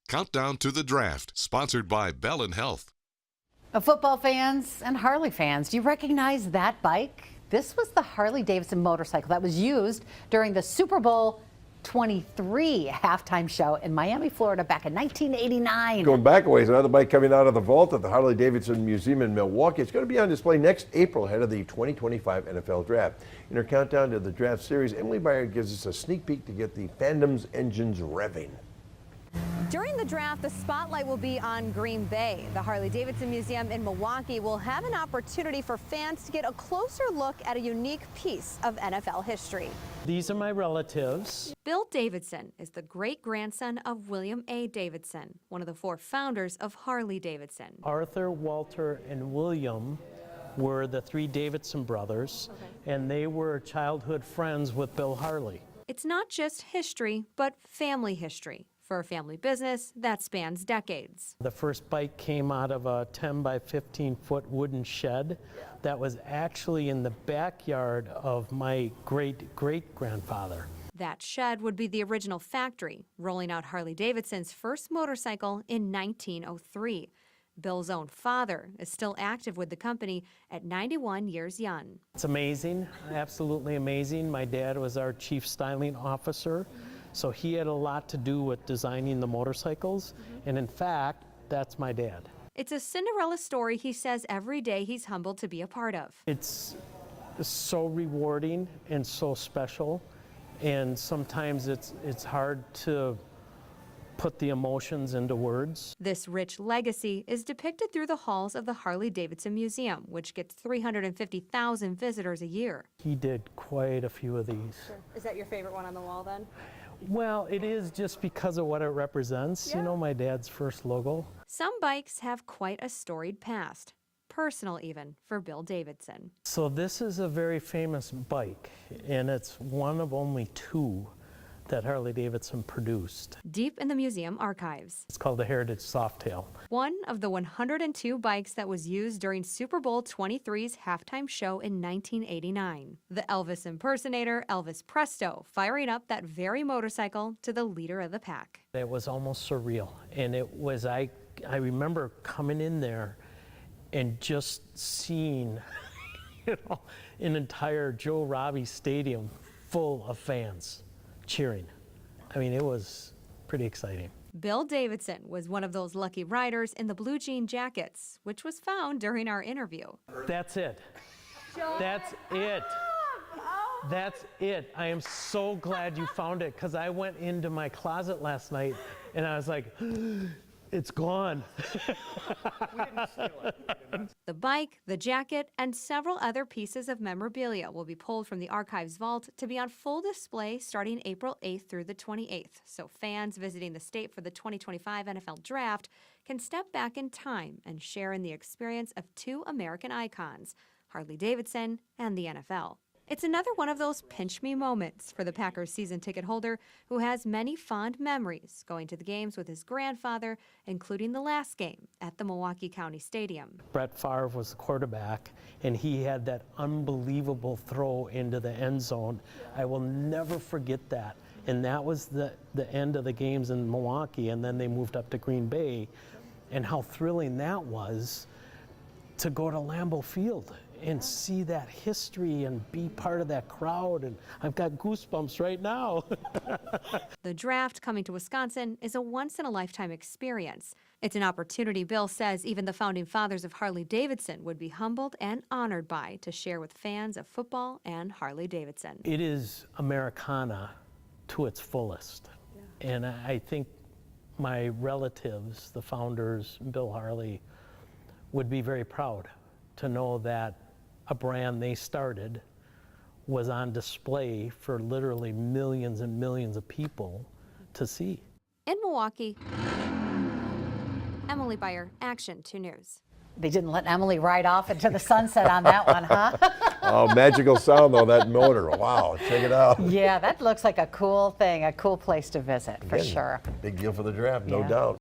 Countdown to the Draft, sponsored by Bell & Health. Football fans and Harley fans, do you recognize that bike? This was the Harley-Davidson motorcycle that was used during the Super Bowl 23 halftime show in Miami, Florida back in 1989. Going back a ways, another bike coming out of the vault at the Harley-Davidson Museum in Milwaukee. It's going to be on display next April ahead of the 2025 NFL Draft. In her countdown to the draft series, Emily Byard gives us a sneak peek to get the fandom's engines revving. During the draft, the spotlight will be on Green Bay. The Harley-Davidson Museum in Milwaukee will have an opportunity for fans to get a closer look at a unique piece of NFL history. These are my relatives. Bill Davidson is the great-grandson of William A. Davidson, one of the 4 founders of Harley-Davidson. Arthur, Walter, and William were the 3 Davidson brothers, and they were childhood friends with Bill Harley. It's not just history, but family history. For a family business that spans decades. The first bike came out of a 10 by 15 foot wooden shed that was actually in the backyard of my great-great-grandfather. That shed would be the original factory, rolling out Harley-Davidson's first motorcycle in 1903. Bill's own father is still active with the company at 91 years young. It's amazing, absolutely amazing. My dad was our chief styling officer. So he had a lot to do with designing the motorcycles, and in fact, that's my dad. It's a Cinderella story he says every day he's humbled to be a part of. It's so rewarding and so special, and sometimes it's hard to put the emotions into words. This rich legacy is depicted through the halls of the Harley-Davidson Museum, which gets 350,000 visitors a year. He did quite a few of these. Sure. Is that your favorite one on the wall then? Well, it is just because of what it represents. You know, my dad's first logo. Some bikes have quite a storied past, personal even, for Bill Davidson. So this is a very famous bike, and it's one of only 2 that Harley-Davidson produced. Deep in the museum archives. It's called the Heritage Softail. One of the 102 bikes that was used during Super Bowl 23's halftime show in 1989. The Elvis impersonator, Elvis Presto, firing up that very motorcycle to the leader of the pack. It was almost surreal, and it was, I remember coming in there and just seeing an entire Joe Robbie Stadium full of fans cheering. I mean, it was pretty exciting. Bill Davidson was one of those lucky riders in the blue jean jackets, which was found during our interview. That's it. That's it. That's it. I am so glad you found it, because I went into my closet last night and I was like, it's gone. We didn't steal it. The bike, the jacket, and several other pieces of memorabilia will be pulled from the archives vault to be on full display starting April 8th through the 28th. So fans visiting the state for the 2025 NFL Draft can step back in time and share in the experience of 2 American icons, Harley-Davidson and the NFL. It's another one of those pinch-me moments for the Packers season ticket holder who has many fond memories going to the games with his grandfather, including the last game at the Milwaukee County Stadium. Brett Favre was the quarterback, and he had that unbelievable throw into the end zone. I will never forget that. And that was the end of the games in Milwaukee, and then they moved up to Green Bay, and how thrilling that was to go to Lambeau Field and see that history and be part of that crowd, and I've got goosebumps right now. The draft coming to Wisconsin is a once-in-a-lifetime experience. It's an opportunity Bill says even the founding fathers of Harley-Davidson would be humbled and honored by to share with fans of football and Harley-Davidson. It is Americana to its fullest, and I think my relatives, the founders, Bill Harley, would be very proud to know that a brand they started was on display for literally millions and millions of people to see. In Milwaukee, Emily Byard, Action 2 News. They didn't let Emily ride off into the sunset on that one, huh? Oh, magical sound though, that motor. Wow, check it out. Yeah, that looks like a cool thing, a cool place to visit for Again, sure. Big deal for the draft, no Yeah. doubt.